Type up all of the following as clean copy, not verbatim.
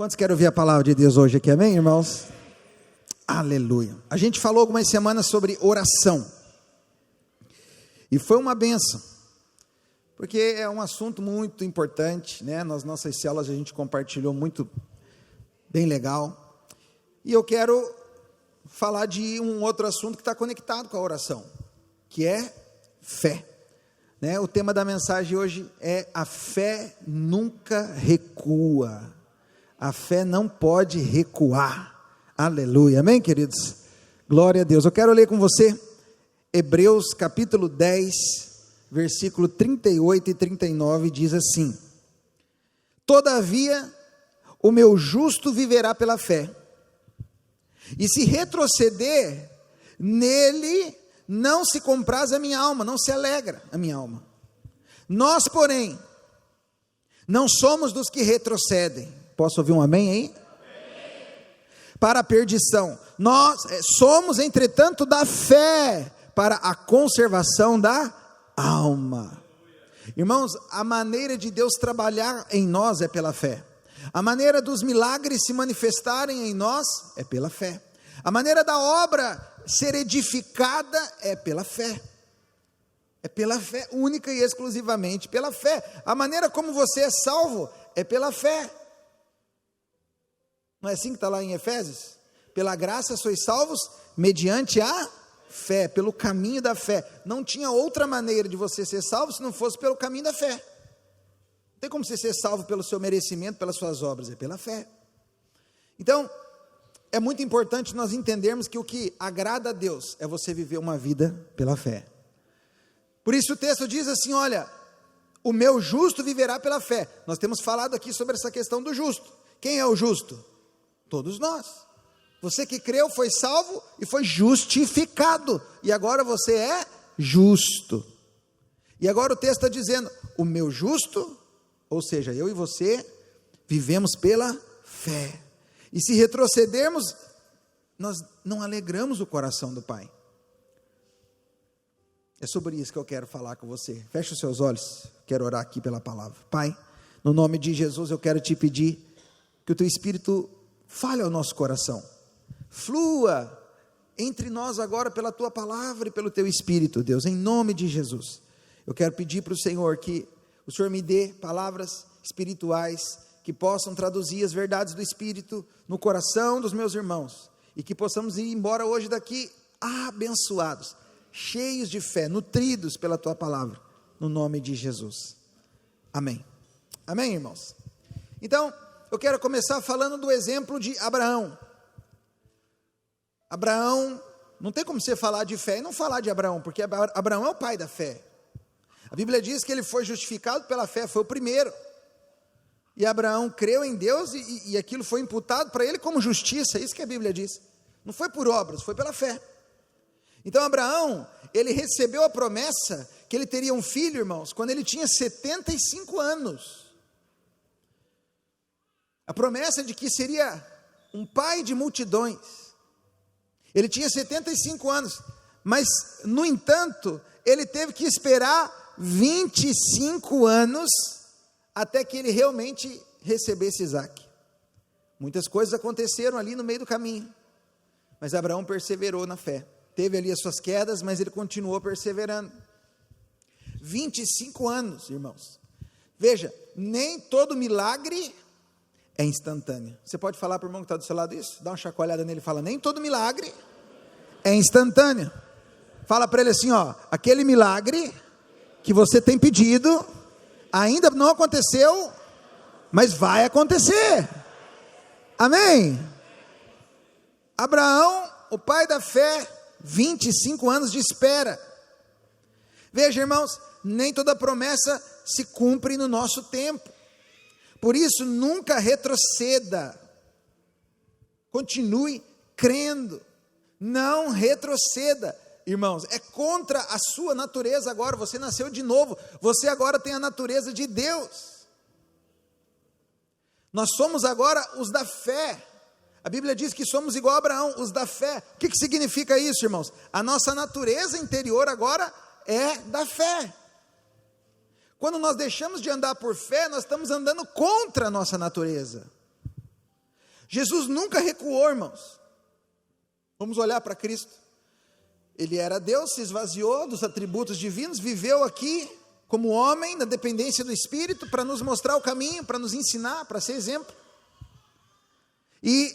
Quantos querem ouvir a palavra de Deus hoje aqui, amém, irmãos? Aleluia. A gente falou algumas semanas sobre oração, e foi uma bênção, porque é um assunto muito importante, né? Nas nossas células a gente compartilhou muito, bem legal, e eu quero falar de um outro assunto que está conectado com a oração, que é fé, né? O tema da mensagem hoje é: a fé nunca recua. A fé não pode recuar. Aleluia, amém, queridos? Glória a Deus. Eu quero ler com você Hebreus capítulo 10, versículo 38 e 39, diz assim: todavia o meu justo viverá pela fé, e se retroceder, nele não se compraz a minha alma, não se alegra a minha alma. Nós, porém, não somos dos que retrocedem. Posso ouvir um amém aí? Amém. Para a perdição. Nós somos, entretanto, da fé para a conservação da alma. Irmãos, a maneira de Deus trabalhar em nós é pela fé. A maneira dos milagres se manifestarem em nós é pela fé. A maneira da obra ser edificada é pela fé. É pela fé, única e exclusivamente pela fé. A maneira como você é salvo é pela fé. Não é assim que está lá em Efésios? Pela graça sois salvos mediante a fé, pelo caminho da fé. Não tinha outra maneira de você ser salvo se não fosse pelo caminho da fé. Não tem como você ser salvo pelo seu merecimento, pelas suas obras, é pela fé. Então, é muito importante nós entendermos que o que agrada a Deus é você viver uma vida pela fé. Por isso o texto diz assim: olha, o meu justo viverá pela fé. Nós temos falado aqui sobre essa questão do justo. Quem é o justo? Todos nós. Você que creu foi salvo e foi justificado, e agora você é justo. E agora o texto está dizendo: o meu justo, ou seja, eu e você, vivemos pela fé, e se retrocedermos, nós não alegramos o coração do Pai. É sobre isso que eu quero falar com você. Feche os seus olhos, quero orar aqui pela palavra. Pai, no nome de Jesus eu quero te pedir que o teu Espírito fale ao nosso coração, flua entre nós agora pela tua palavra e pelo teu Espírito, Deus, em nome de Jesus. Eu quero pedir para o Senhor que o Senhor me dê palavras espirituais que possam traduzir as verdades do Espírito no coração dos meus irmãos, e que possamos ir embora hoje daqui abençoados, cheios de fé, nutridos pela tua palavra, no nome de Jesus, amém. Amém, irmãos? Então, eu quero começar falando do exemplo de Abraão. Abraão, não tem como você falar de fé e não falar de Abraão, porque Abraão é o pai da fé. A Bíblia diz que ele foi justificado pela fé, foi o primeiro. E Abraão creu em Deus e aquilo foi imputado para ele como justiça, é isso que a Bíblia diz. Não foi por obras, foi pela fé. Então Abraão, ele recebeu a promessa que ele teria um filho, irmãos, quando ele tinha 75 anos. A promessa de que seria um pai de multidões. Ele tinha 75 anos, mas, no entanto, ele teve que esperar 25 anos até que ele realmente recebesse Isaac. Muitas coisas aconteceram ali no meio do caminho, mas Abraão perseverou na fé. Teve ali as suas quedas, mas ele continuou perseverando. 25 anos, irmãos. Veja, nem todo milagre é instantâneo. Você pode falar para o irmão que está do seu lado isso? Dá uma chacoalhada nele e fala: nem todo milagre é instantâneo. Fala para ele assim, ó: aquele milagre que você tem pedido ainda não aconteceu, mas vai acontecer. Amém? Abraão, o pai da fé, 25 anos de espera. Veja, irmãos, nem toda promessa se cumpre no nosso tempo. Por isso, nunca retroceda. Continue crendo. Não retroceda. Irmãos, é contra a sua natureza agora. Você nasceu de novo. Você agora tem a natureza de Deus. Nós somos agora os da fé. A Bíblia diz que somos igual a Abraão, os da fé. O que significa isso, irmãos? A nossa natureza interior agora é da fé. Quando nós deixamos de andar por fé, nós estamos andando contra a nossa natureza. Jesus nunca recuou, irmãos. Vamos olhar para Cristo. Ele era Deus, se esvaziou dos atributos divinos, viveu aqui como homem, na dependência do Espírito, para nos mostrar o caminho, para nos ensinar, para ser exemplo. E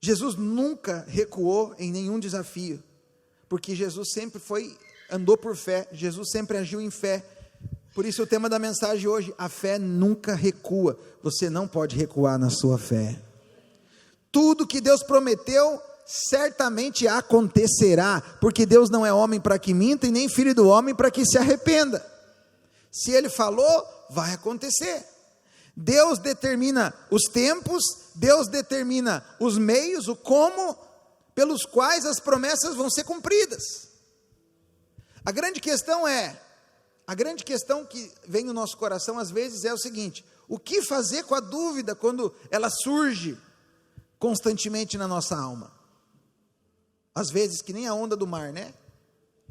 Jesus nunca recuou em nenhum desafio, porque Jesus sempre andou por fé, Jesus sempre agiu em fé. Por isso o tema da mensagem hoje: a fé nunca recua. Você não pode recuar na sua fé. Tudo que Deus prometeu certamente acontecerá, porque Deus não é homem para que minta, e nem filho do homem para que se arrependa. Se Ele falou, vai acontecer. Deus determina os tempos, Deus determina os meios, o como, pelos quais as promessas vão ser cumpridas. A grande questão que vem no nosso coração às vezes é o seguinte: o que fazer com a dúvida quando ela surge constantemente na nossa alma? Às vezes que nem a onda do mar, né?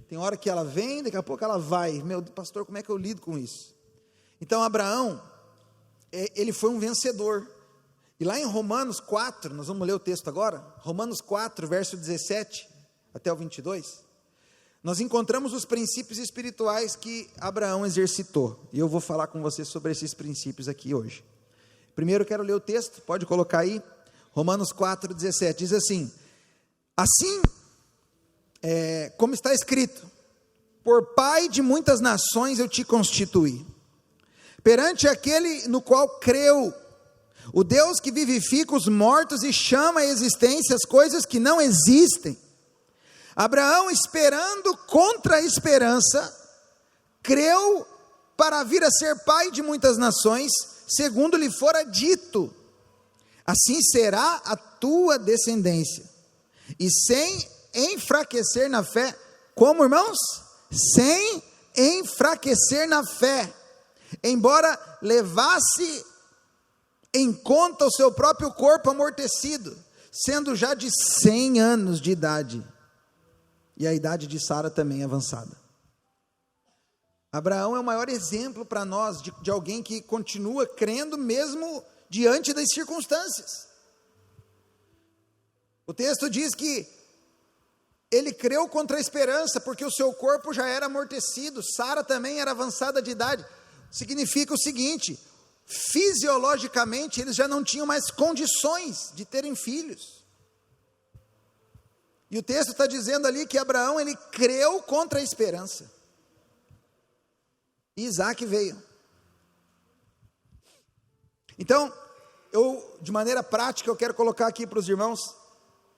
Tem hora que ela vem, daqui a pouco ela vai. Meu pastor, como é que eu lido com isso? Então Abraão, ele foi um vencedor. E lá em Romanos 4, nós vamos ler o texto agora, Romanos 4, verso 17 até o 22, nós encontramos os princípios espirituais que Abraão exercitou, e eu vou falar com você sobre esses princípios aqui hoje. Primeiro eu quero ler o texto, pode colocar aí, Romanos 4, 17, diz assim: assim, como está escrito, por pai de muitas nações eu te constituí, perante aquele no qual creu, o Deus que vivifica os mortos e chama à existência as coisas que não existem. Abraão, esperando contra a esperança, creu para vir a ser pai de muitas nações, segundo lhe fora dito: assim será a tua descendência. E sem enfraquecer na fé, como, irmãos? Sem enfraquecer na fé, embora levasse em conta o seu próprio corpo amortecido, sendo já de 100 anos de idade, e a idade de Sara também avançada. Abraão é o maior exemplo para nós de alguém que continua crendo mesmo diante das circunstâncias. O texto diz que ele creu contra a esperança, porque o seu corpo já era amortecido, Sara também era avançada de idade. Significa o seguinte: fisiologicamente eles já não tinham mais condições de terem filhos. E o texto está dizendo ali que Abraão, ele creu contra a esperança. E Isaac veio. Então, de maneira prática, eu quero colocar aqui para os irmãos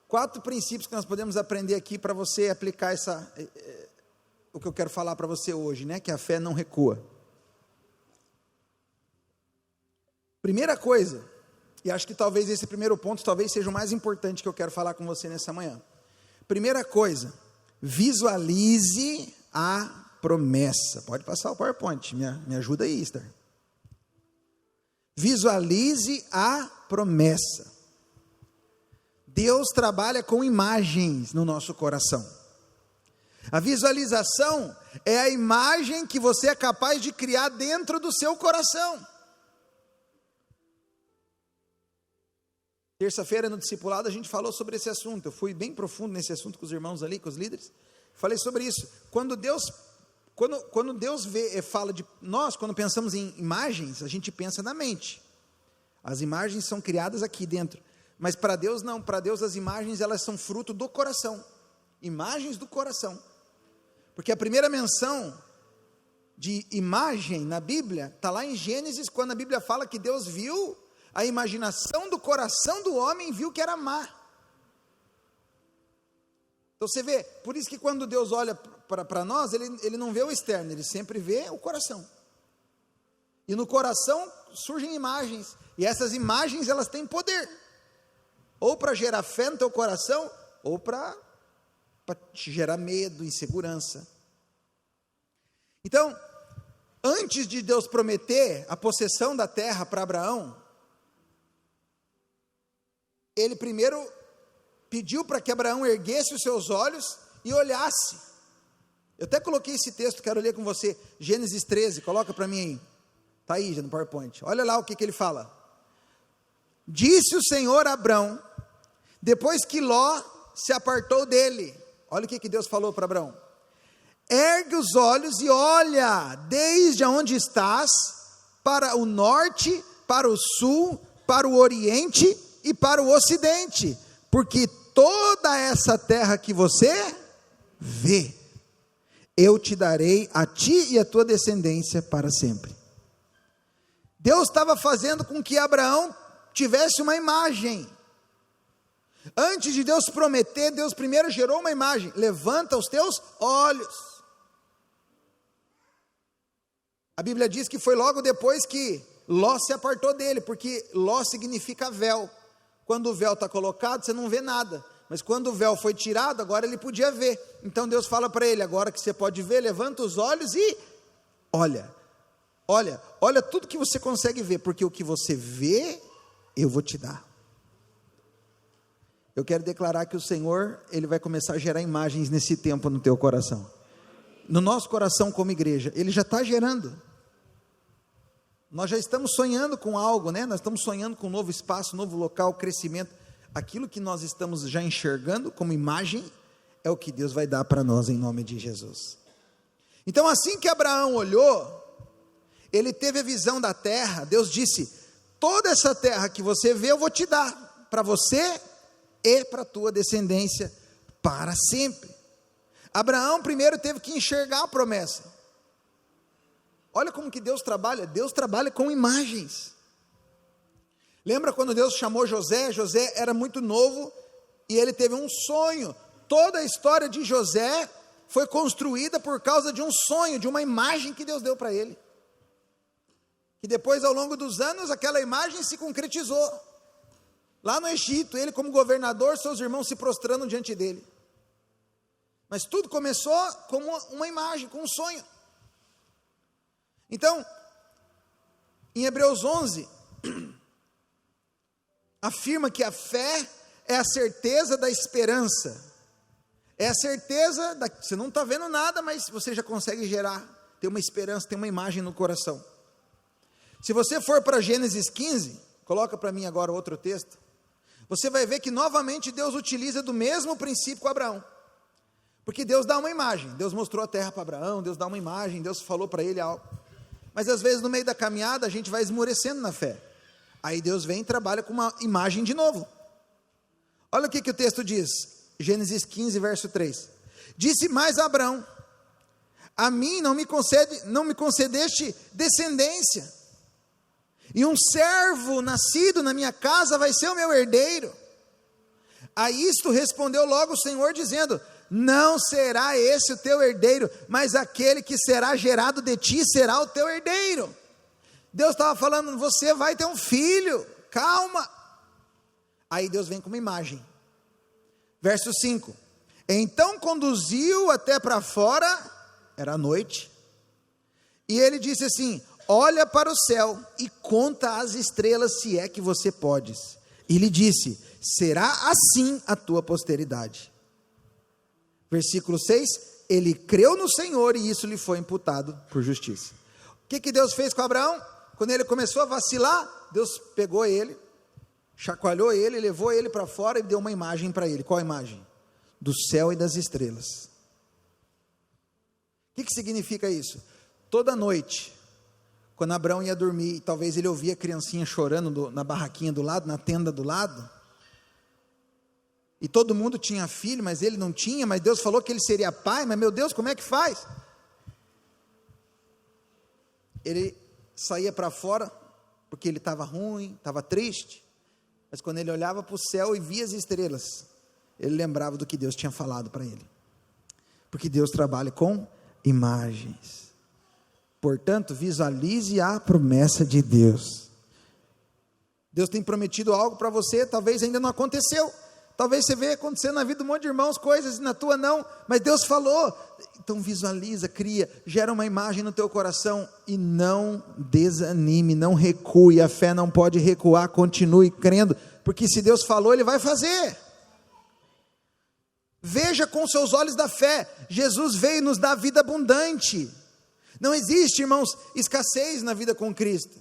4 princípios que nós podemos aprender aqui para você aplicar o que eu quero falar para você hoje, né? Que a fé não recua. Primeira coisa, e acho que talvez esse primeiro ponto talvez seja o mais importante que eu quero falar com você nessa manhã. Primeira coisa, visualize a promessa. Pode passar o PowerPoint, me ajuda aí, Esther. Visualize a promessa. Deus trabalha com imagens no nosso coração. A visualização é a imagem que você é capaz de criar dentro do seu coração. Terça-feira no discipulado a gente falou sobre esse assunto. Eu fui bem profundo nesse assunto com os irmãos ali, com os líderes. Falei sobre isso. Quando Deus fala de nós, quando pensamos em imagens, a gente pensa na mente. As imagens são criadas aqui dentro. Mas para Deus não, para Deus as imagens elas são fruto do coração. Imagens do coração. Porque a primeira menção de imagem na Bíblia está lá em Gênesis, quando a Bíblia fala que Deus viu a imaginação do coração do homem, viu que era má. Então você vê, por isso que quando Deus olha para nós, ele não vê o externo, ele sempre vê o coração. E no coração surgem imagens, e essas imagens elas têm poder, ou para gerar fé no teu coração, ou para te gerar medo, insegurança. Então, antes de Deus prometer a possessão da terra para Abraão, ele primeiro pediu para que Abraão erguesse os seus olhos e olhasse. Eu até coloquei esse texto, quero ler com você, Gênesis 13, coloca para mim aí, está aí já no PowerPoint, olha lá o que ele fala. Disse o Senhor a Abrão, depois que Ló se apartou dele. Olha o que Deus falou para Abrão: ergue os olhos e olha desde onde estás, para o norte, para o sul, para o oriente e para o ocidente, porque toda essa terra que você vê, eu te darei a ti e a tua descendência para sempre. Deus estava fazendo com que Abraão tivesse uma imagem. Antes de Deus prometer, Deus primeiro gerou uma imagem: levanta os teus olhos. A Bíblia diz que foi logo depois que Ló se apartou dele, porque Ló significa véu. Quando o véu está colocado, você não vê nada, mas quando o véu foi tirado, agora ele podia ver. Então Deus fala para ele: agora que você pode ver, levanta os olhos e olha tudo que você consegue ver, porque o que você vê, eu vou te dar. Eu quero declarar que o Senhor, Ele vai começar a gerar imagens nesse tempo no teu coração, no nosso coração como igreja. Ele já está gerando. Nós já estamos sonhando com algo, né? Nós estamos sonhando com um novo espaço, novo local, crescimento. Aquilo que nós estamos já enxergando como imagem, é o que Deus vai dar para nós em nome de Jesus. Então, assim que Abraão olhou, ele teve a visão da terra. Deus disse: toda essa terra que você vê, eu vou te dar, para você e para a tua descendência, para sempre. Abraão primeiro teve que enxergar a promessa. Olha como que Deus trabalha com imagens. Lembra quando Deus chamou José? José era muito novo e ele teve um sonho. Toda a história de José foi construída por causa de um sonho, de uma imagem que Deus deu para ele. Que depois, ao longo dos anos, aquela imagem se concretizou. Lá no Egito, ele como governador, seus irmãos se prostrando diante dele. Mas tudo começou como uma imagem, com um sonho. Então, em Hebreus 11, afirma que a fé é a certeza da esperança. É a certeza, você não está vendo nada, mas você já consegue gerar, ter uma esperança, ter uma imagem no coração. Se você for para Gênesis 15, coloca para mim agora outro texto, você vai ver que novamente Deus utiliza do mesmo princípio com Abraão. Porque Deus dá uma imagem, Deus mostrou a terra para Abraão, Deus dá uma imagem, Deus falou para ele algo. Mas às vezes no meio da caminhada a gente vai esmorecendo na fé. Aí Deus vem e trabalha com uma imagem de novo. Olha o que o texto diz, Gênesis 15, verso 3. Disse mais a Abraão: a mim não me concedeste descendência, e um servo nascido na minha casa vai ser o meu herdeiro. A isto respondeu logo o Senhor, dizendo: não será esse o teu herdeiro, mas aquele que será gerado de ti será o teu herdeiro. Deus estava falando: você vai ter um filho, calma. Aí Deus vem com uma imagem. Verso 5: então conduziu até para fora, era noite, e ele disse assim: olha para o céu e conta as estrelas, se é que você podes. E lhe disse: será assim a tua posteridade. Versículo 6, ele creu no Senhor e isso lhe foi imputado por justiça. O que Deus fez com Abraão? Quando ele começou a vacilar, Deus pegou ele, chacoalhou ele, levou ele para fora e deu uma imagem para ele. Qual a imagem? Do céu e das estrelas. O que significa isso? Toda noite, quando Abraão ia dormir, talvez ele ouvia a criancinha chorando na barraquinha do lado, na tenda do lado, e todo mundo tinha filho, mas ele não tinha, mas Deus falou que ele seria pai, mas meu Deus, como é que faz? Ele saía para fora, porque ele estava ruim, estava triste, mas quando ele olhava para o céu e via as estrelas, ele lembrava do que Deus tinha falado para ele, porque Deus trabalha com imagens. Portanto, visualize a promessa de Deus. Deus tem prometido algo para você, talvez ainda não aconteceu, talvez você veja acontecendo na vida de um monte de irmãos, coisas, e na tua não, mas Deus falou. Então visualiza, cria, gera uma imagem no teu coração, e não desanime, não recue, a fé não pode recuar, continue crendo, porque se Deus falou, Ele vai fazer. Veja com seus olhos da fé, Jesus veio nos dar vida abundante. Não existe, irmãos, escassez na vida com Cristo.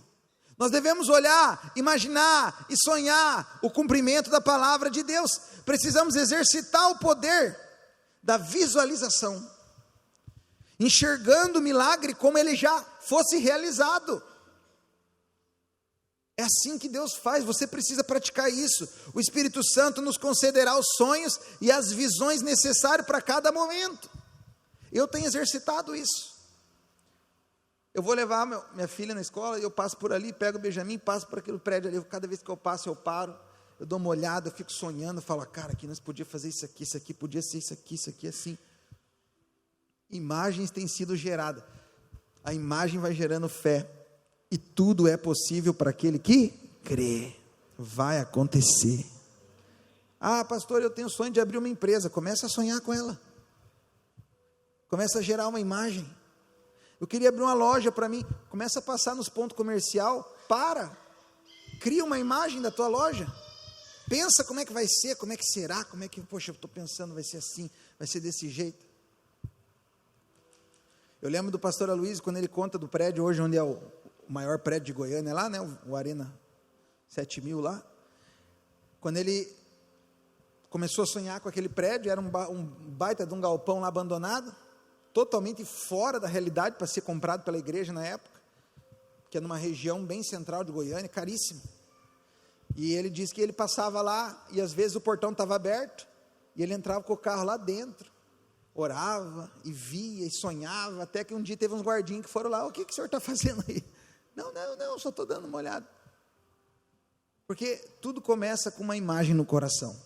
Nós devemos olhar, imaginar e sonhar o cumprimento da palavra de Deus. Precisamos exercitar o poder da visualização, enxergando o milagre como ele já fosse realizado. É assim que Deus faz, você precisa praticar isso. O Espírito Santo nos concederá os sonhos e as visões necessárias para cada momento. Eu tenho exercitado isso. Eu vou levar minha filha na escola, eu passo por ali, pego o Benjamin, passo por aquele prédio ali. Cada vez que eu passo, eu paro, eu dou uma olhada, eu fico sonhando, eu falo, cara, aqui nós podíamos fazer isso aqui podia ser isso aqui, assim. Imagens têm sido geradas. A imagem vai gerando fé. E tudo é possível para aquele que crê. Vai acontecer. Ah, pastor, eu tenho sonho de abrir uma empresa. Começa a sonhar com ela. Começa a gerar uma imagem. Eu queria abrir uma loja para mim. Começa a passar nos pontos comercial. Cria uma imagem da tua loja. Pensa como é que vai ser, como é que será, poxa, eu estou pensando, vai ser assim, vai ser desse jeito. Eu lembro do pastor Aloysio, quando ele conta do prédio hoje, onde é o maior prédio de Goiânia, lá, né, o Arena 7000 lá. Quando ele começou a sonhar com aquele prédio, era um baita de um galpão lá abandonado, totalmente fora da realidade para ser comprado pela igreja na época, que é numa região bem central de Goiânia, caríssimo. E ele disse que ele passava lá, e às vezes o portão estava aberto, e ele entrava com o carro lá dentro, orava, e via, e sonhava, até que um dia teve uns guardinhas que foram lá, o que o senhor está fazendo aí? Não, só estou dando uma olhada. Porque tudo começa com uma imagem no coração.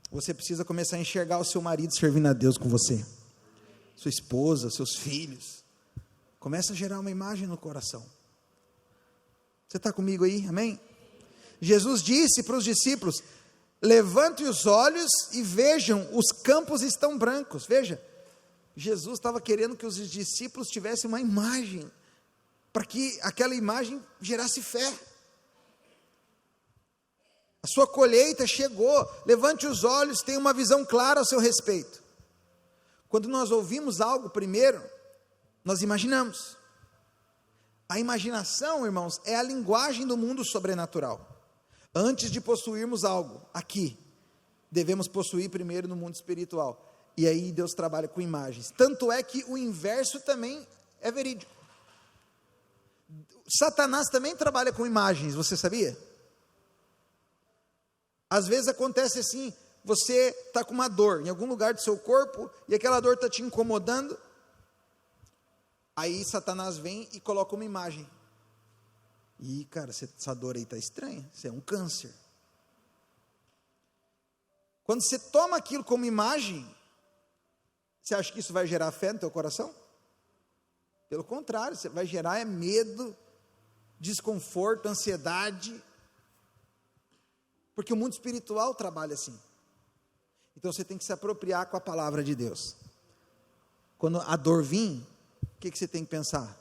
Você precisa começar a enxergar o seu marido servindo a Deus com você, sua esposa, seus filhos. Começa a gerar uma imagem no coração. Você está comigo aí? Amém? Jesus disse para os discípulos, levantem os olhos e vejam, os campos estão brancos. Veja, Jesus estava querendo que os discípulos tivessem uma imagem, para que aquela imagem gerasse fé. A sua colheita chegou, levante os olhos, tenha uma visão clara ao seu respeito. Quando nós ouvimos algo primeiro, nós imaginamos. A imaginação, irmãos, é a linguagem do mundo sobrenatural. Antes de possuirmos algo aqui, devemos possuir primeiro no mundo espiritual. E aí Deus trabalha com imagens. Tanto é que o inverso também é verídico. Satanás também trabalha com imagens, você sabia? Às vezes acontece assim, você está com uma dor em algum lugar do seu corpo, e aquela dor está te incomodando, aí Satanás vem e coloca uma imagem. E cara, essa dor aí está estranha, isso é um câncer. Quando você toma aquilo como imagem, você acha que isso vai gerar fé no teu coração? Pelo contrário, você vai gerar medo, desconforto, ansiedade, porque o mundo espiritual trabalha assim. Então você tem que se apropriar com a palavra de Deus. Quando a dor vir, o que você tem que pensar?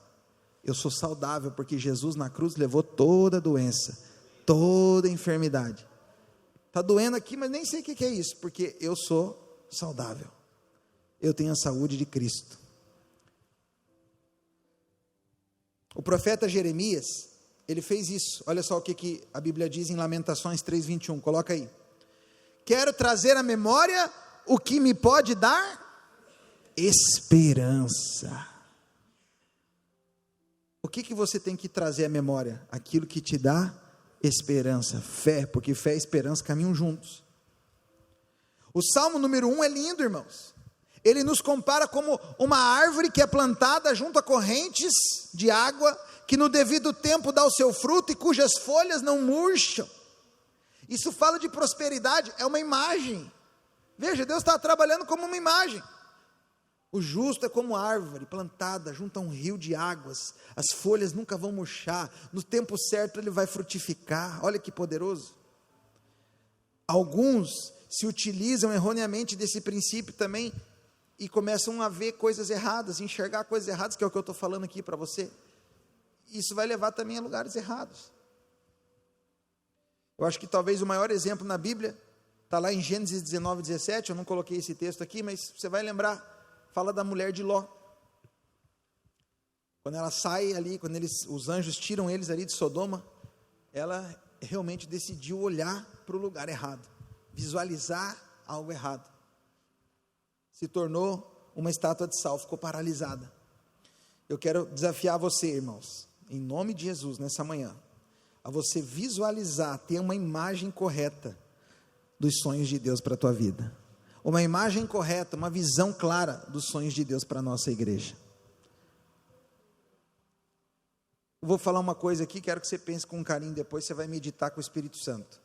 Eu sou saudável, porque Jesus na cruz levou toda a doença, toda a enfermidade. Está doendo aqui, mas nem sei o que é isso, porque eu sou saudável. Eu tenho a saúde de Cristo. O profeta Jeremias, ele fez isso. Olha só o que a Bíblia diz em Lamentações 3:21, coloca aí. Quero trazer à memória o que me pode dar esperança. O que você tem que trazer à memória? Aquilo que te dá esperança, fé, porque fé e esperança caminham juntos. O Salmo número 1 é lindo, irmãos. Ele nos compara como uma árvore que é plantada junto a correntes de água, que no devido tempo dá o seu fruto e cujas folhas não murcham. Isso fala de prosperidade, é uma imagem. Veja, Deus está trabalhando como uma imagem. O justo é como árvore plantada junto a um rio de águas, as folhas nunca vão murchar, no tempo certo ele vai frutificar. Olha que poderoso. Alguns se utilizam erroneamente desse princípio também, e começam a ver coisas erradas, enxergar coisas erradas, que é o que eu estou falando aqui para você. Isso vai levar também a lugares errados. Eu acho que talvez o maior exemplo na Bíblia, está lá em Gênesis 19:17, eu não coloquei esse texto aqui, mas você vai lembrar, fala da mulher de Ló. Quando ela sai ali, quando os anjos tiram eles ali de Sodoma, ela realmente decidiu olhar para o lugar errado, visualizar algo errado. Se tornou uma estátua de sal, ficou paralisada. Eu quero desafiar você, irmãos, em nome de Jesus, nessa manhã, a você visualizar, ter uma imagem correta dos sonhos de Deus para a tua vida. Uma imagem correta, uma visão clara dos sonhos de Deus para a nossa igreja. Eu vou falar uma coisa aqui, quero que você pense com carinho, depois você vai meditar com o Espírito Santo.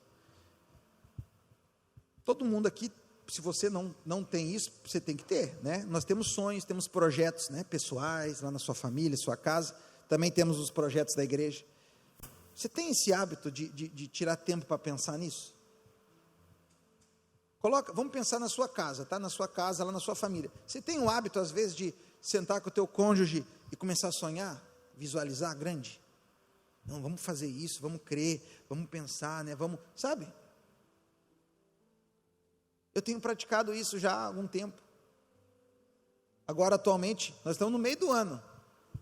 Todo mundo aqui, se você não tem isso, você tem que ter, né? Nós temos sonhos, temos projetos, né, pessoais, lá na sua família, sua casa, também temos os projetos da igreja. Você tem esse hábito de tirar tempo para pensar nisso? Vamos pensar na sua casa, tá? Na sua casa, lá na sua família. Você tem o hábito, às vezes, de sentar com o teu cônjuge e começar a sonhar, visualizar grande? Não, vamos fazer isso, vamos crer, vamos pensar, né? Vamos, sabe? Eu tenho praticado isso já há algum tempo. Agora, atualmente, nós estamos no meio do ano,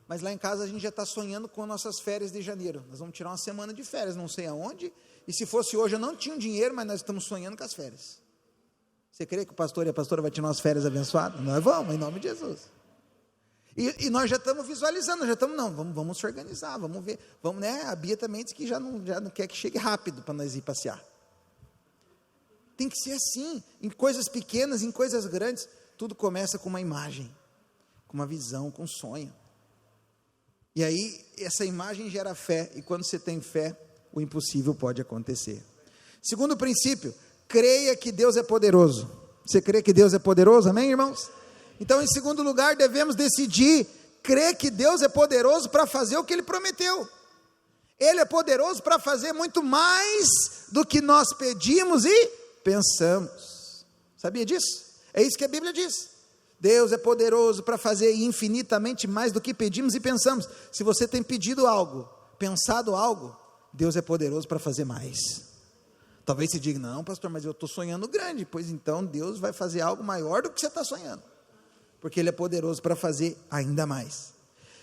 mas lá em casa a gente já está sonhando com nossas férias de janeiro. Nós vamos tirar uma semana de férias, não sei aonde, e se fosse hoje eu não tinha dinheiro, mas nós estamos sonhando com as férias. Você crê que o pastor e a pastora vão tirar umas férias abençoadas? Nós vamos, em nome de Jesus. E nós já estamos visualizando, vamos se organizar, vamos ver, vamos, né? A Bia também disse que já não quer que chegue rápido para nós ir passear. Tem que ser assim, em coisas pequenas, em coisas grandes, tudo começa com uma imagem, com uma visão, com um sonho. E aí, essa imagem gera fé, e quando você tem fé, o impossível pode acontecer. Segundo princípio, creia que Deus é poderoso. Você crê que Deus é poderoso, amém, irmãos? Então, em segundo lugar, devemos decidir crer que Deus é poderoso para fazer o que Ele prometeu. Ele é poderoso para fazer muito mais do que nós pedimos e pensamos. Sabia disso? É isso que a Bíblia diz. Deus é poderoso para fazer infinitamente mais do que pedimos e pensamos. Se você tem pedido algo, pensado algo, Deus é poderoso para fazer mais. Talvez você diga, não pastor, mas eu estou sonhando grande. Pois então Deus vai fazer algo maior do que você está sonhando, porque Ele é poderoso para fazer ainda mais.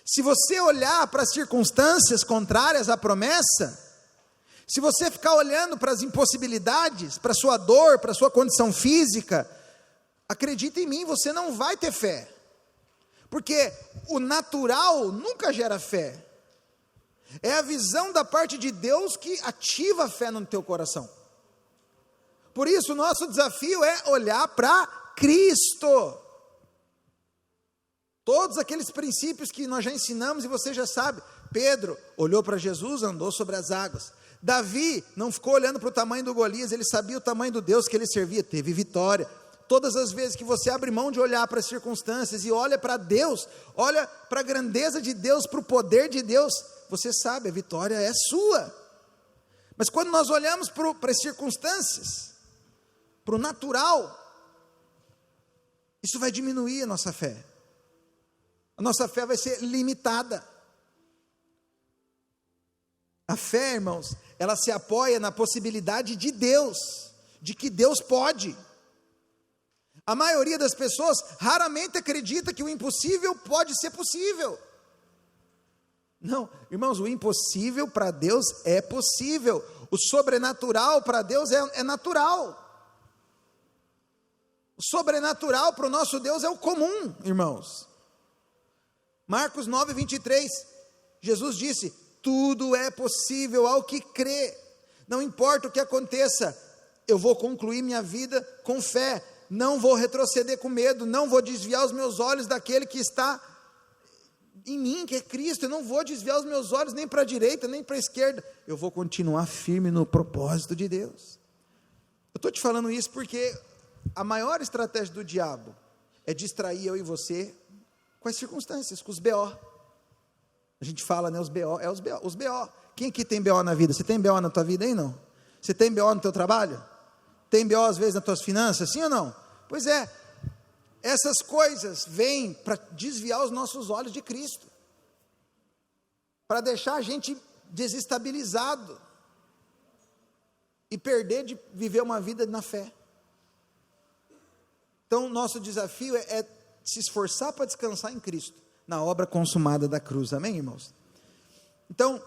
Se você olhar para as circunstâncias contrárias à promessa, se você ficar olhando para as impossibilidades, para a sua dor, para a sua condição física, acredita em mim, você não vai ter fé, porque o natural nunca gera fé. É a visão da parte de Deus que ativa a fé no teu coração. Por isso, o nosso desafio é olhar para Cristo. Todos aqueles princípios que nós já ensinamos e você já sabe. Pedro olhou para Jesus, andou sobre as águas. Davi não ficou olhando para o tamanho do Golias, ele sabia o tamanho do Deus que ele servia, teve vitória. Todas as vezes que você abre mão de olhar para as circunstâncias e olha para Deus, olha para a grandeza de Deus, para o poder de Deus, você sabe, a vitória é sua. Mas quando nós olhamos para as circunstâncias, para o natural, isso vai diminuir a nossa fé. A nossa fé vai ser limitada. A fé, irmãos, ela se apoia na possibilidade de Deus, de que Deus pode. A maioria das pessoas raramente acredita que o impossível pode ser possível. Não, irmãos, o impossível para Deus é possível. O sobrenatural para Deus é natural. O sobrenatural para o nosso Deus é o comum, irmãos. Marcos 9, 23, Jesus disse, tudo é possível ao que crê. Não importa o que aconteça, eu vou concluir minha vida com fé. Não vou retroceder com medo, não vou desviar os meus olhos daquele que está em mim, que é Cristo. Eu não vou desviar os meus olhos nem para a direita, nem para a esquerda. Eu vou continuar firme no propósito de Deus. Eu estou te falando isso porque a maior estratégia do diabo é distrair eu e você com as circunstâncias, com os BO. A gente fala, né, os BO, os BO. Quem aqui tem BO na vida? Você tem BO na tua vida aí, não? Você tem BO no teu trabalho? Tem BO às vezes nas tuas finanças, sim ou não? Pois é, essas coisas vêm para desviar os nossos olhos de Cristo, para deixar a gente desestabilizado e perder de viver uma vida na fé. Então, nosso desafio é se esforçar para descansar em Cristo, na obra consumada da cruz, amém, irmãos? Então,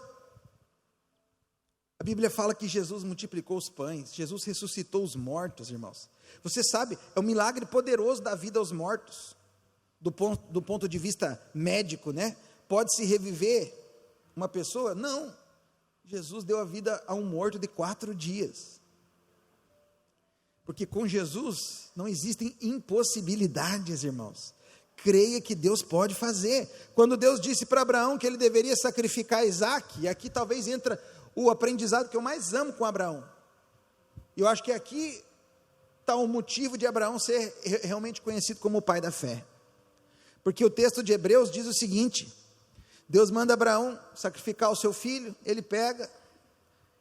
a Bíblia fala que Jesus multiplicou os pães, Jesus ressuscitou os mortos, irmãos. Você sabe, é um milagre poderoso da vida aos mortos, do ponto de vista médico, né? Pode-se reviver uma pessoa? Não, Jesus deu a vida a um morto de 4 dias, porque com Jesus não existem impossibilidades, irmãos. Creia que Deus pode fazer. Quando Deus disse para Abraão que ele deveria sacrificar Isaque, e aqui talvez entra o aprendizado que eu mais amo com Abraão, eu acho que aqui está o motivo de Abraão ser realmente conhecido como o pai da fé, porque o texto de Hebreus diz o seguinte: Deus manda Abraão sacrificar o seu filho, ele pega.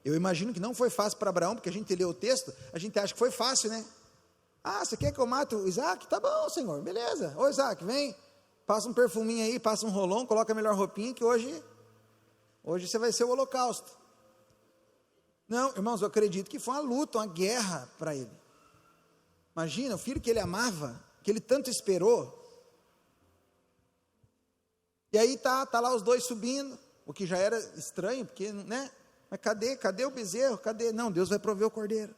Eu imagino que não foi fácil para Abraão, porque a gente lê o texto, a gente acha que foi fácil, né? Ah, você quer que eu mate o Isaac? Tá bom, Senhor, beleza. Ô Isaac, vem, passa um perfuminho aí, passa um rolão, coloca a melhor roupinha, que hoje você vai ser o holocausto. Não, irmãos, eu acredito que foi uma luta, uma guerra para ele. Imagina, o filho que ele amava, que ele tanto esperou. E aí tá lá os dois subindo, o que já era estranho, porque, né? Mas cadê o bezerro? Não, Deus vai prover o cordeiro.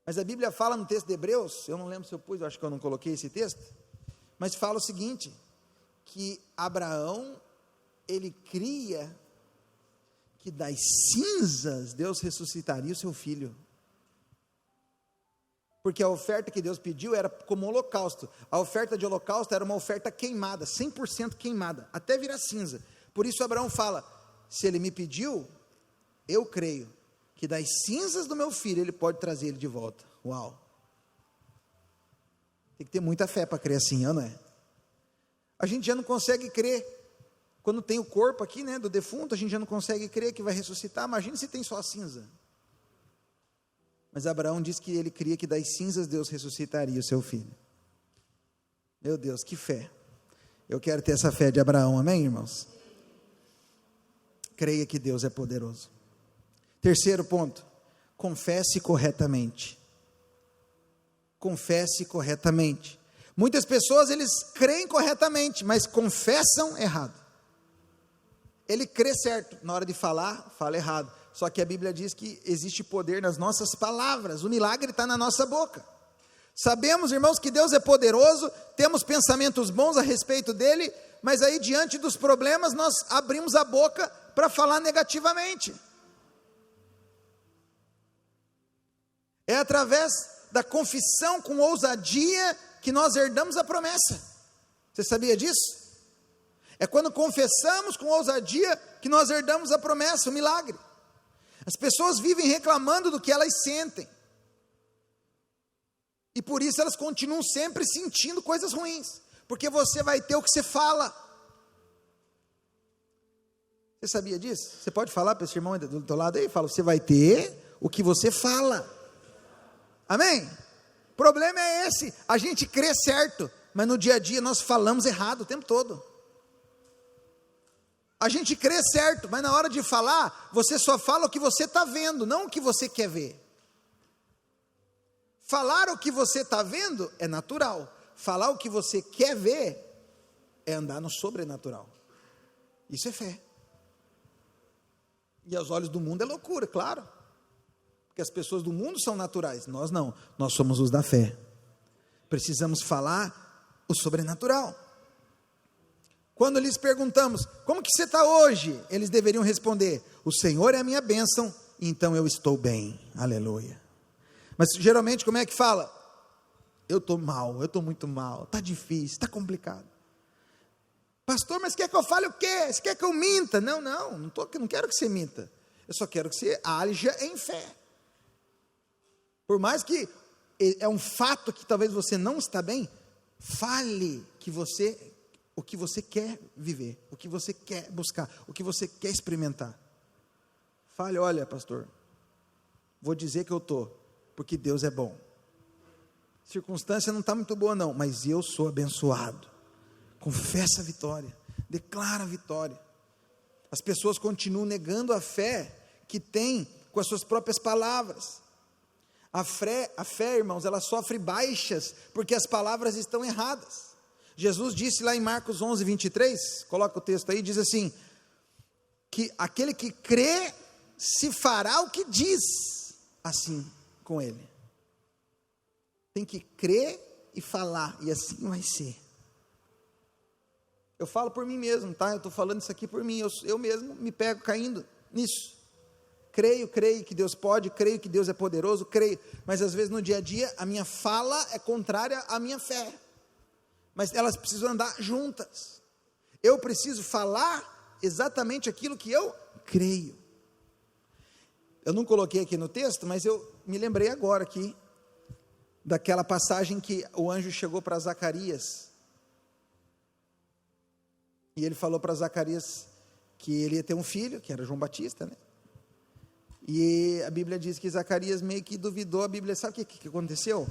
Mas a Bíblia fala no texto de Hebreus, eu não lembro se eu pus, eu acho que eu não coloquei esse texto, mas fala o seguinte, que Abraão, ele cria que das cinzas Deus ressuscitaria o seu filho. Porque a oferta que Deus pediu era como holocausto. A oferta de holocausto era uma oferta queimada, 100% queimada, até virar cinza. Por isso Abraão fala, se ele me pediu, eu creio que das cinzas do meu filho ele pode trazer ele de volta. Uau! Tem que ter muita fé para crer assim, não é? A gente já não consegue crer, quando tem o corpo aqui, né, do defunto, a gente já não consegue crer que vai ressuscitar. Imagina se tem só a cinza. Mas Abraão diz que ele cria que das cinzas Deus ressuscitaria o seu filho. Meu Deus, que fé! Eu quero ter essa fé de Abraão, amém, irmãos? Creia que Deus é poderoso. Terceiro ponto, confesse corretamente. Confesse corretamente. Muitas pessoas, eles creem corretamente, mas confessam errado. Ele crê certo, na hora de falar, fala errado. Só que a Bíblia diz que existe poder nas nossas palavras, o milagre está na nossa boca. Sabemos, irmãos, que Deus é poderoso, temos pensamentos bons a respeito dele, mas aí diante dos problemas nós abrimos a boca para falar negativamente. É através da confissão com ousadia que nós herdamos a promessa. Você sabia disso? É quando confessamos com ousadia que nós herdamos a promessa, o milagre. As pessoas vivem reclamando do que elas sentem. E por isso elas continuam sempre sentindo coisas ruins. Porque você vai ter o que você fala. Você sabia disso? Você pode falar para esse irmão do teu lado aí? Fala, você vai ter o que você fala. Amém? O problema é esse. A gente crê certo, mas no dia a dia nós falamos errado o tempo todo. A gente crê certo, mas na hora de falar, você só fala o que você está vendo, não o que você quer ver. Falar o que você está vendo é natural. Falar o que você quer ver é andar no sobrenatural. Isso é fé. E aos olhos do mundo é loucura, claro. Porque as pessoas do mundo são naturais, nós não. Nós somos os da fé. Precisamos falar o sobrenatural. Quando lhes perguntamos, como que você está hoje? Eles deveriam responder, o Senhor é a minha bênção, então eu estou bem, aleluia. Mas geralmente como é que fala? Eu estou mal, eu estou muito mal, está difícil, está complicado. Pastor, mas quer que eu fale o quê? Você quer que eu minta? Não quero que você minta, eu só quero que você haja em fé. Por mais que é um fato que talvez você não está bem, fale o que você quer viver, o que você quer buscar, o que você quer experimentar. Fale, olha pastor, vou dizer que eu estou, porque Deus é bom. A circunstância não está muito boa não, mas eu sou abençoado. Confessa a vitória, declara a vitória. As pessoas continuam negando a fé que têm com as suas próprias palavras. A fé, irmãos, ela sofre baixas, porque as palavras estão erradas. Jesus disse lá em Marcos 11, 23, coloca o texto aí, diz assim, que aquele que crê se fará o que diz, assim com ele. Tem que crer e falar, e assim vai ser. Eu falo por mim mesmo, tá? Eu estou falando isso aqui por mim, eu mesmo me pego caindo nisso. Creio que Deus pode, creio que Deus é poderoso, creio, mas às vezes no dia a dia a minha fala é contrária à minha fé, mas elas precisam andar juntas. Eu preciso falar exatamente aquilo que eu creio. Eu não coloquei aqui no texto, mas eu me lembrei agora aqui, daquela passagem que o anjo chegou para Zacarias, e ele falou para Zacarias que ele ia ter um filho, que era João Batista, né? E a Bíblia diz que Zacarias meio que duvidou. A Bíblia, sabe o que aconteceu?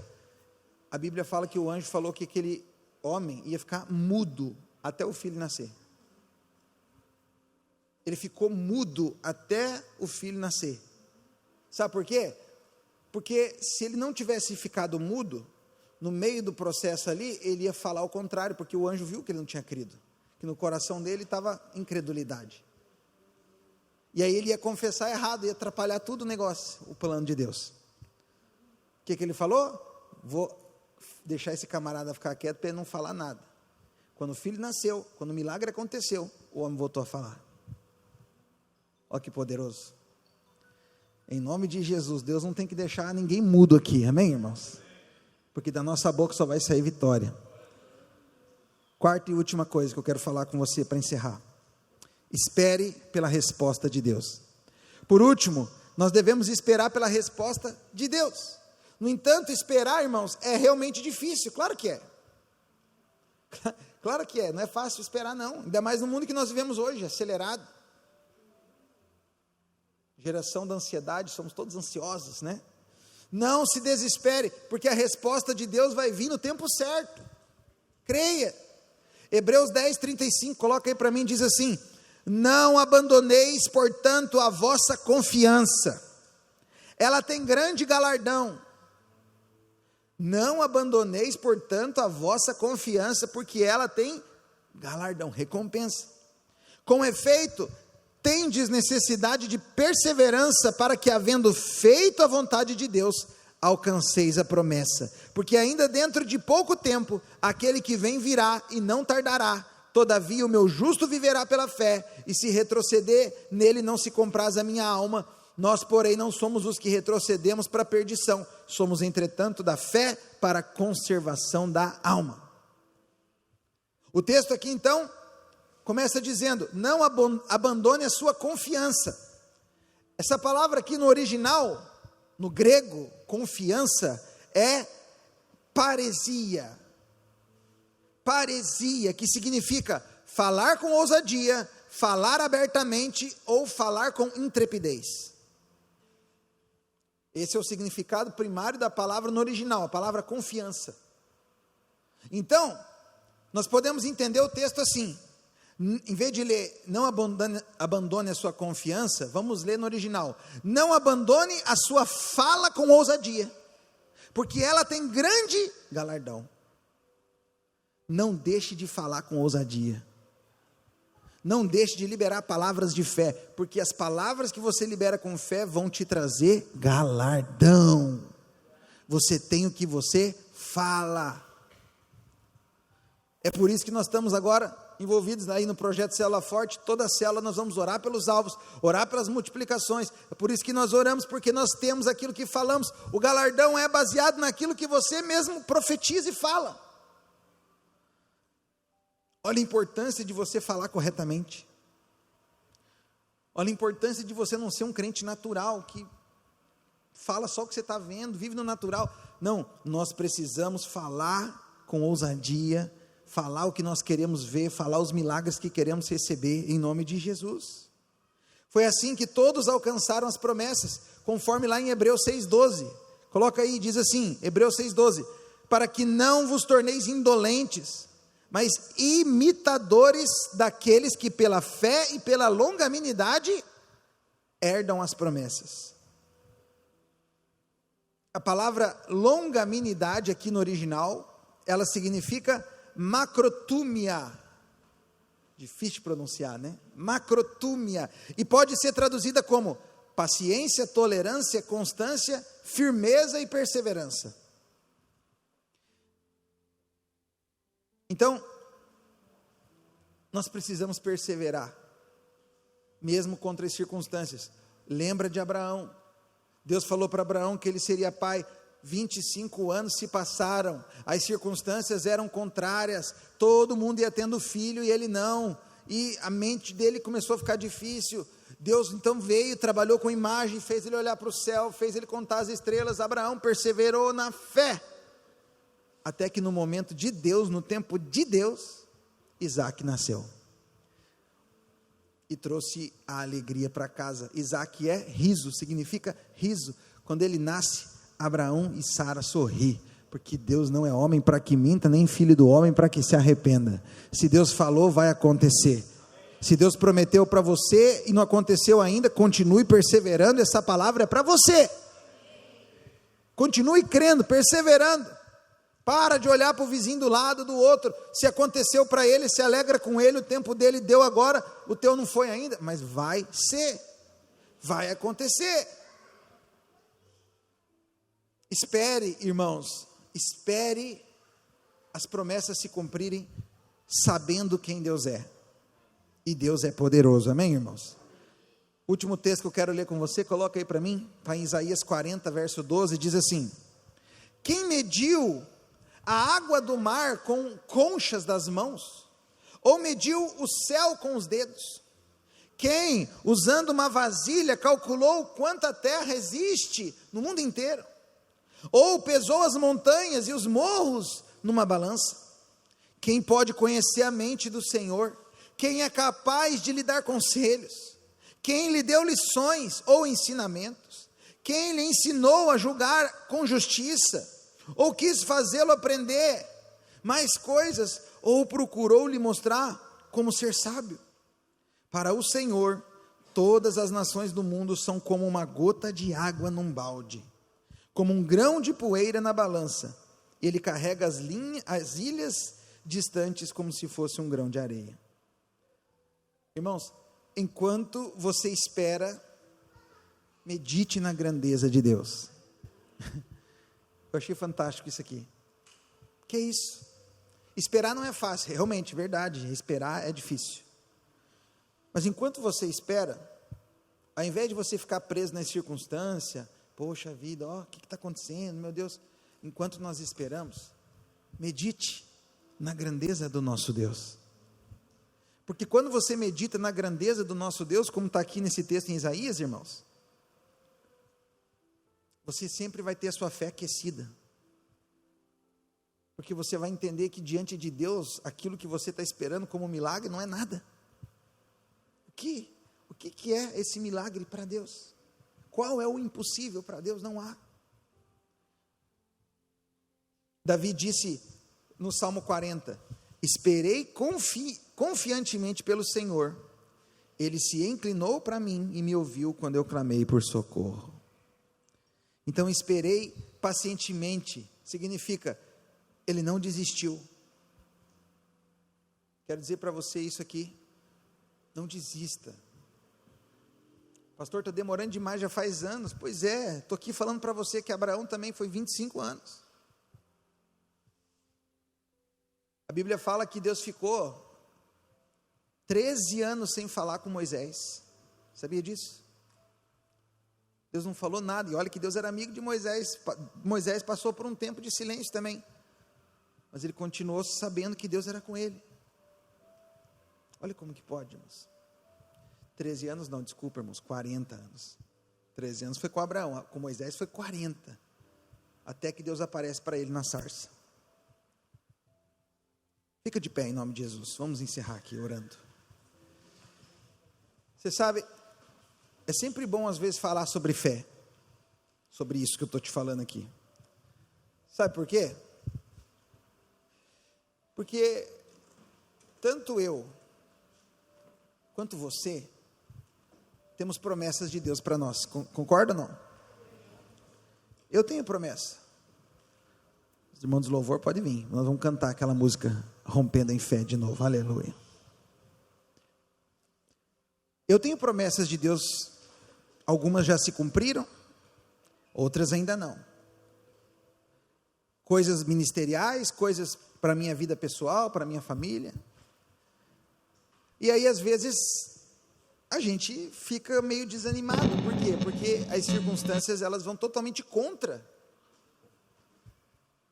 A Bíblia fala que o anjo falou que aquele homem ia ficar mudo até o filho nascer. Ele ficou mudo até o filho nascer. Sabe por quê? Porque se ele não tivesse ficado mudo, no meio do processo ali, ele ia falar o contrário, porque o anjo viu que ele não tinha crido, que no coração dele estava incredulidade. E aí ele ia confessar errado, ia atrapalhar tudo o negócio, o plano de Deus. O que ele falou? Vou deixar esse camarada ficar quieto para ele não falar nada. Quando o filho nasceu, quando o milagre aconteceu, o homem voltou a falar. Olha que poderoso. Em nome de Jesus, Deus não tem que deixar ninguém mudo aqui, amém, irmãos? Porque da nossa boca só vai sair vitória. Quarta e última coisa que eu quero falar com você para encerrar. Espere pela resposta de Deus. Por último, nós devemos esperar pela resposta de Deus. No entanto, esperar, irmãos, é realmente difícil, claro que é. Claro que é, não é fácil esperar não, ainda mais no mundo que nós vivemos hoje, acelerado. Geração da ansiedade, somos todos ansiosos, né? Não se desespere, porque a resposta de Deus vai vir no tempo certo. Creia. Hebreus 10, 35, coloca aí para mim, diz assim: não abandoneis, portanto, a vossa confiança, ela tem grande galardão. Não abandoneis, portanto, a vossa confiança, porque ela tem galardão, recompensa. Com efeito, tendes necessidade de perseverança, para que, havendo feito a vontade de Deus, alcanceis a promessa. Porque ainda dentro de pouco tempo, aquele que vem virá e não tardará. Todavia o meu justo viverá pela fé, e se retroceder, nele não se compraz a minha alma. Nós, porém, não somos os que retrocedemos para a perdição, somos, entretanto, da fé para a conservação da alma. O texto aqui, então, começa dizendo: não abandone a sua confiança. Essa palavra aqui no original, no grego, confiança, é paresia. Paresia, que significa falar com ousadia, falar abertamente ou falar com intrepidez. Esse é o significado primário da palavra no original, a palavra confiança. Então, nós podemos entender o texto assim: em vez de ler, não abandone a sua confiança, vamos ler no original: não abandone a sua fala com ousadia, porque ela tem grande galardão. Não deixe de falar com ousadia. Não deixe de liberar palavras de fé, porque as palavras que você libera com fé vão te trazer galardão. Você tem o que você fala. É por isso que nós estamos agora envolvidos aí no projeto Célula Forte. Toda célula nós vamos orar pelos alvos, orar pelas multiplicações. É por isso que nós oramos, porque nós temos aquilo que falamos. O galardão é baseado naquilo que você mesmo profetiza e fala. Olha a importância de você falar corretamente. Olha a importância de você não ser um crente natural, que fala só o que você está vendo, vive no natural. Não, nós precisamos falar com ousadia, falar o que nós queremos ver, falar os milagres que queremos receber, em nome de Jesus. Foi assim que todos alcançaram as promessas, conforme lá em Hebreus 6,12. Coloca aí, diz assim, Hebreus 6,12: para que não vos torneis indolentes, mas imitadores daqueles que pela fé e pela longanimidade herdam as promessas. A palavra longanimidade aqui no original, ela significa macrotúmia, difícil de pronunciar, né? Macrotúmia, e pode ser traduzida como paciência, tolerância, constância, firmeza e perseverança. Então, nós precisamos perseverar, mesmo contra as circunstâncias. Lembra de Abraão, Deus falou para Abraão que ele seria pai. 25 anos se passaram, as circunstâncias eram contrárias, todo mundo ia tendo filho e ele não, e a mente dele começou a ficar difícil. Deus então veio, trabalhou com imagem, fez ele olhar para o céu, fez ele contar as estrelas. Abraão perseverou na fé, até que no momento de Deus, no tempo de Deus, Isaac nasceu, e trouxe a alegria para casa. Isaac é riso, significa riso. Quando ele nasce, Abraão e Sara sorri, porque Deus não é homem para que minta, nem filho do homem para que se arrependa. Se Deus falou, vai acontecer. Se Deus prometeu para você e não aconteceu ainda, continue perseverando, essa palavra é para você. Continue crendo, perseverando. Para de olhar para o vizinho do lado, do outro. Se aconteceu para ele, se alegra com ele, o tempo dele deu agora, o teu não foi ainda, mas vai ser, vai acontecer. Espere, irmãos, espere as promessas se cumprirem, sabendo quem Deus é, e Deus é poderoso, amém, irmãos? Último texto que eu quero ler com você, coloca aí para mim, está em Isaías 40, verso 12, diz assim: quem mediu a água do mar com conchas das mãos, ou mediu o céu com os dedos? Quem, usando uma vasilha, calculou quanta terra existe no mundo inteiro? Ou pesou as montanhas e os morros numa balança? Quem pode conhecer a mente do Senhor? Quem é capaz de lhe dar conselhos? Quem lhe deu lições ou ensinamentos? Quem lhe ensinou a julgar com justiça? Ou quis fazê-lo aprender mais coisas? Ou procurou lhe mostrar como ser sábio? Para o Senhor, todas as nações do mundo são como uma gota de água num balde, como um grão de poeira na balança. Ele carrega as ilhas distantes como se fosse um grão de areia. Irmãos, enquanto você espera, medite na grandeza de Deus. Eu achei fantástico isso aqui. Que é isso? Esperar não é fácil, realmente, verdade, esperar é difícil. Mas enquanto você espera, ao invés de você ficar preso na circunstância, poxa vida, o que está acontecendo, meu Deus, enquanto nós esperamos, medite na grandeza do nosso Deus, porque quando você medita na grandeza do nosso Deus, como está aqui nesse texto em Isaías, irmãos, você sempre vai ter a sua fé aquecida, porque você vai entender que diante de Deus, aquilo que você está esperando como milagre, não é nada. O que é esse milagre para Deus? Qual é o impossível para Deus? Não há. Davi disse no Salmo 40, esperei confiantemente pelo Senhor, Ele se inclinou para mim e me ouviu quando eu clamei por socorro. Então esperei pacientemente, significa, Ele não desistiu. Quero dizer para você isso aqui, não desista. Pastor, está demorando demais, já faz anos. Pois é, estou aqui falando para você que Abraão também foi 25 anos. A Bíblia fala que Deus ficou 13 anos sem falar com Moisés. Sabia disso? Deus não falou nada, e olha que Deus era amigo de Moisés. Moisés passou por um tempo de silêncio também, mas ele continuou sabendo que Deus era com ele. Olha como que pode, irmãos. 13 anos não, desculpa, irmãos, 40 anos. 13 anos foi com Abraão, com Moisés foi 40. Até que Deus aparece para ele na sarça. Fica de pé em nome de Jesus, vamos encerrar aqui orando. Você sabe, é sempre bom às vezes falar sobre fé, sobre isso que eu estou te falando aqui. Sabe por quê? Porque tanto eu quanto você temos promessas de Deus para nós, concorda ou não? Eu tenho promessa. Os irmãos do louvor podem vir, nós vamos cantar aquela música, rompendo em fé de novo, aleluia. Eu tenho promessas de Deus, algumas já se cumpriram, outras ainda não. Coisas ministeriais, coisas para a minha vida pessoal, para a minha família. E aí às vezes a gente fica meio desanimado, por quê? Porque as circunstâncias elas vão totalmente contra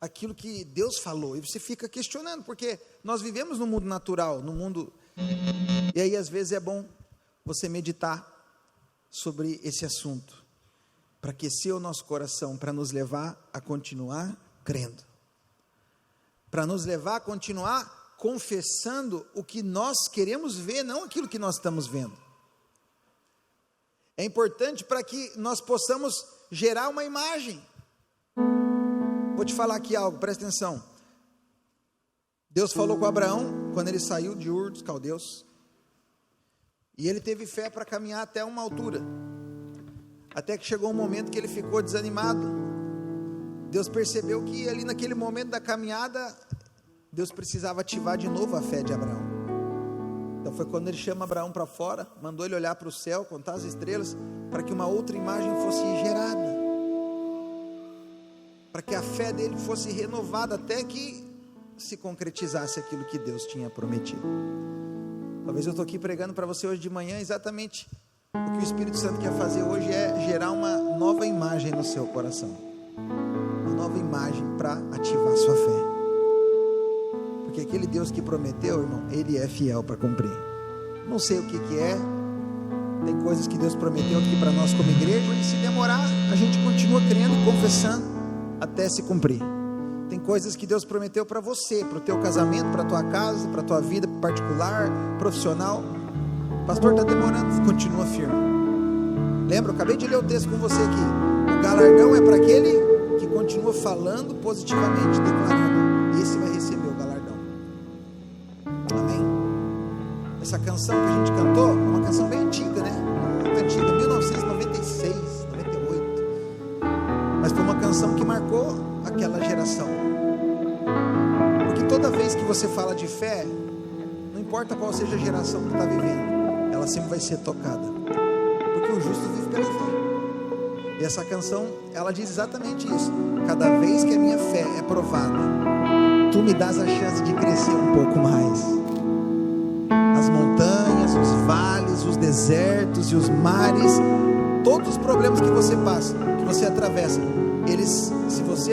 aquilo que Deus falou, e você fica questionando, porque nós vivemos no mundo natural, no mundo, e aí às vezes é bom você meditar sobre esse assunto, para aquecer o nosso coração, para nos levar a continuar crendo, para nos levar a continuar confessando o que nós queremos ver, não aquilo que nós estamos vendo. É importante para que nós possamos gerar uma imagem. Vou te falar aqui algo, presta atenção. Deus falou com Abraão, quando ele saiu de Ur dos Caldeus, e ele teve fé para caminhar até uma altura, até que chegou um momento que ele ficou desanimado. Deus percebeu que ali naquele momento da caminhada, Deus precisava ativar de novo a fé de Abraão. Então foi quando ele chama Abraão para fora, mandou ele olhar para o céu, contar as estrelas, para que uma outra imagem fosse gerada, para que a fé dele fosse renovada, até que se concretizasse aquilo que Deus tinha prometido. Talvez eu estou aqui pregando para você hoje de manhã, exatamente o que o Espírito Santo quer fazer hoje é gerar uma nova imagem no seu coração, uma nova imagem para ativar a sua fé, porque aquele Deus que prometeu, irmão, Ele é fiel para cumprir. Não sei o que é, tem coisas que Deus prometeu aqui para nós como igreja, e se demorar, a gente continua crendo e confessando até se cumprir. Tem coisas que Deus prometeu para você, para o teu casamento, para a tua casa, para a tua vida particular, profissional. Pastor, está demorando, continua firme. Lembra, eu acabei de ler o texto com você aqui. O galardão é para aquele que continua falando positivamente, declarando. Esse vai receber o galardão. Amém? Essa canção que a gente cantou é uma canção bem antiga, né? Muito antiga, 1996, 98. Mas foi uma canção que marcou aquela geração. Porque toda vez que você fala de fé, não importa qual seja a geração que está vivendo, ela sempre vai ser tocada, porque o justo vive pela fé. E essa canção, ela diz exatamente isso. Cada vez que a minha fé é provada, tu me dás a chance de crescer um pouco mais. As montanhas, os vales, os desertos e os mares, todos os problemas que você passa, que você atravessa, eles, se você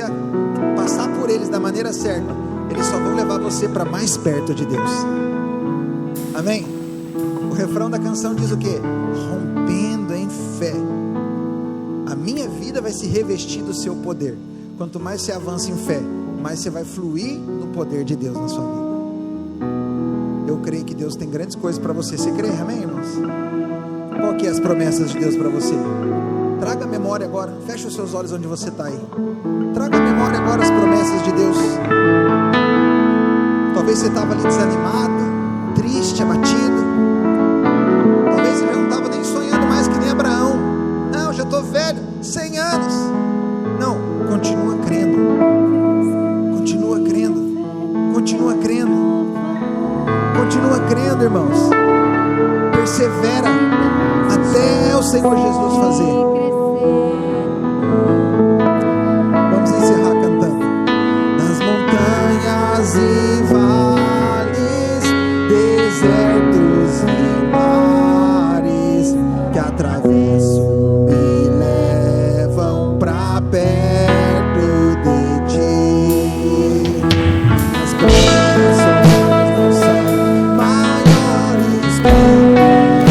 passar por eles da maneira certa, eles só vão levar você para mais perto de Deus. Amém? O refrão da canção diz o quê? Rompendo em fé. A minha vida vai se revestir do seu poder. Quanto mais você avança em fé, mais você vai fluir no poder de Deus na sua vida. Eu creio que Deus tem grandes coisas para você. Você crê? Amém, irmãos? Qual que é as promessas de Deus para você? Traga a memória agora, feche os seus olhos onde você está aí. Traga a memória agora as promessas de Deus. Talvez você estava ali desanimado, triste, abatido. Talvez você já não estava nem sonhando mais que nem Abraão. Não, já estou velho, 100 anos. Não, continua crendo. Continua crendo. Continua crendo. Continua crendo, irmãos. Persevera até o Senhor Jesus fazer. Vamos encerrar cantando. Nas montanhas e vales, desertos e mares que atravesso me levam pra perto de ti. As bênçãos não são maiores que Deus.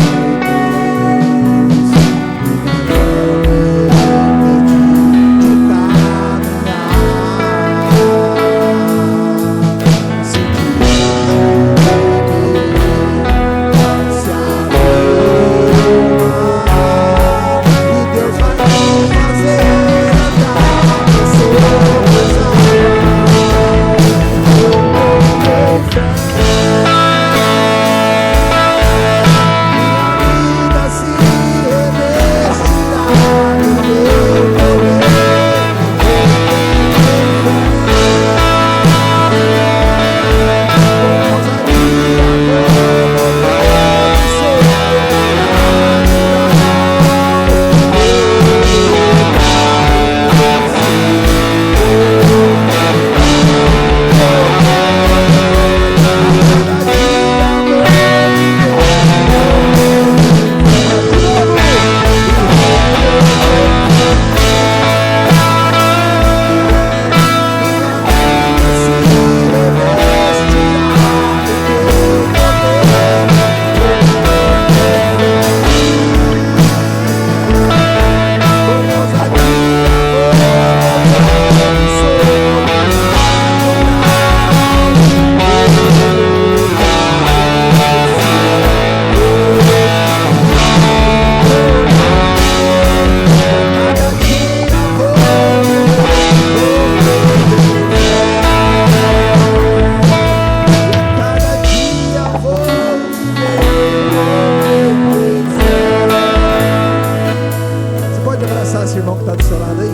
está do seu lado aí?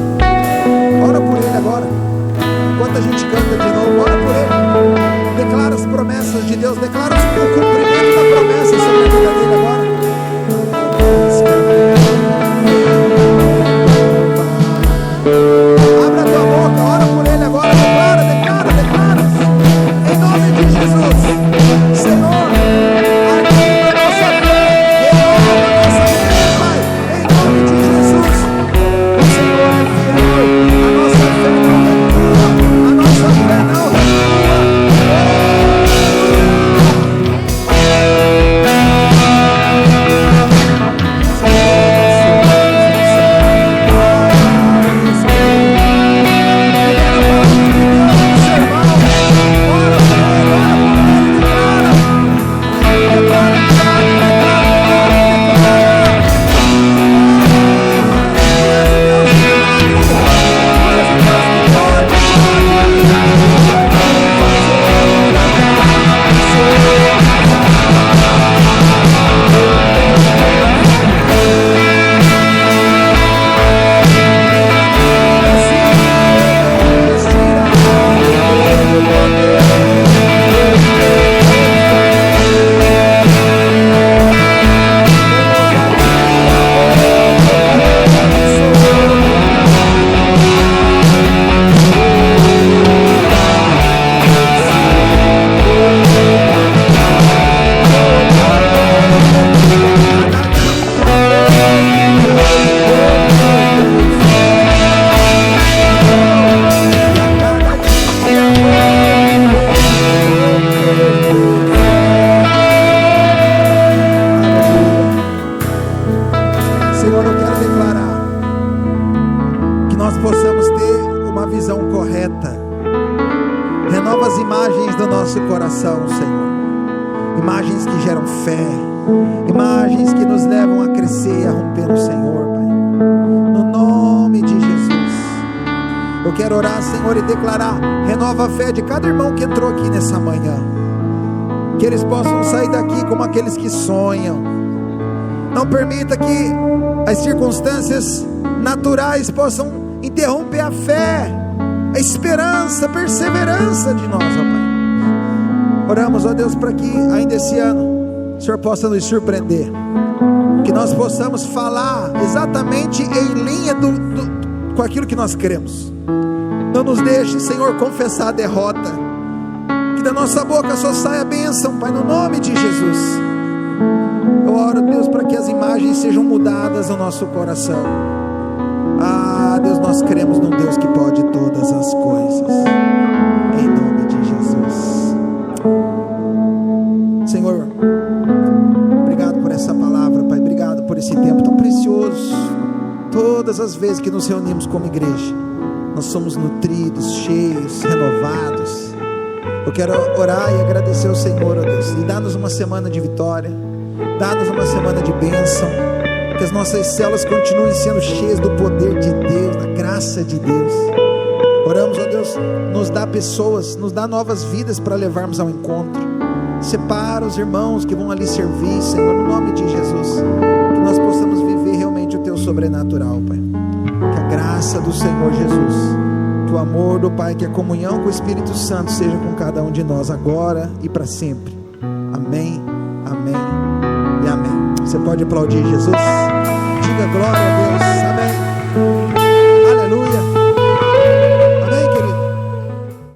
Ora por ele agora. Enquanto a gente canta de novo, ora por ele. Declara as promessas de Deus, declara o cumprimento da promessa sobre a vida dele agora. Abra a tua boca, ora por ele agora, declara, declara, declara. Em nome de Jesus, Senhor, ativa a nossa fé, renova a nossa fé, Pai. Em nome de Jesus, o Senhor é fiel, a nossa fé não recua, a nossa fé não recua. Senhor, eu quero declarar que nós possamos ter uma visão correta. Renova as imagens do nosso coração, Senhor. Imagens que geram fé, imagens que nos levam a crescer e a romper no Senhor, Pai. No nome de Jesus, eu quero orar, Senhor, e declarar: renova a fé de cada irmão que entrou aqui nessa manhã. Que eles possam sair daqui como aqueles que sonham. Não permita que as circunstâncias naturais possam interromper a fé, a esperança, a perseverança de nós, ó Pai. Oramos, ó Deus, para que ainda esse ano o Senhor possa nos surpreender, que nós possamos falar exatamente em linha com aquilo que nós queremos. Não nos deixe, Senhor, confessar a derrota, que da nossa boca só saia a bênção, Pai, no nome de Jesus. Eu oro, Deus, para que as imagens sejam mudadas no nosso coração. Ah, Deus, nós cremos num Deus que pode todas as coisas. Em nome de Jesus. Senhor, obrigado por essa palavra, Pai. Obrigado por esse tempo tão precioso. Todas as vezes que nos reunimos como igreja, nós somos nutridos, cheios, renovados. Eu quero orar e agradecer ao Senhor, ó Deus, e dar-nos uma semana de vitória, dar-nos uma semana de bênção, que as nossas células continuem sendo cheias do poder de Deus, da graça de Deus. Oramos, ó Deus, nos dá pessoas, nos dá novas vidas para levarmos ao encontro. Separa os irmãos que vão ali servir, Senhor, no nome de Jesus, que nós possamos viver realmente o Teu sobrenatural, Pai. Que a graça do Senhor Jesus, que o amor do Pai, que a comunhão com o Espírito Santo seja com cada um de nós agora e para sempre. Amém, amém e amém. Você pode aplaudir Jesus? Diga glória a Deus.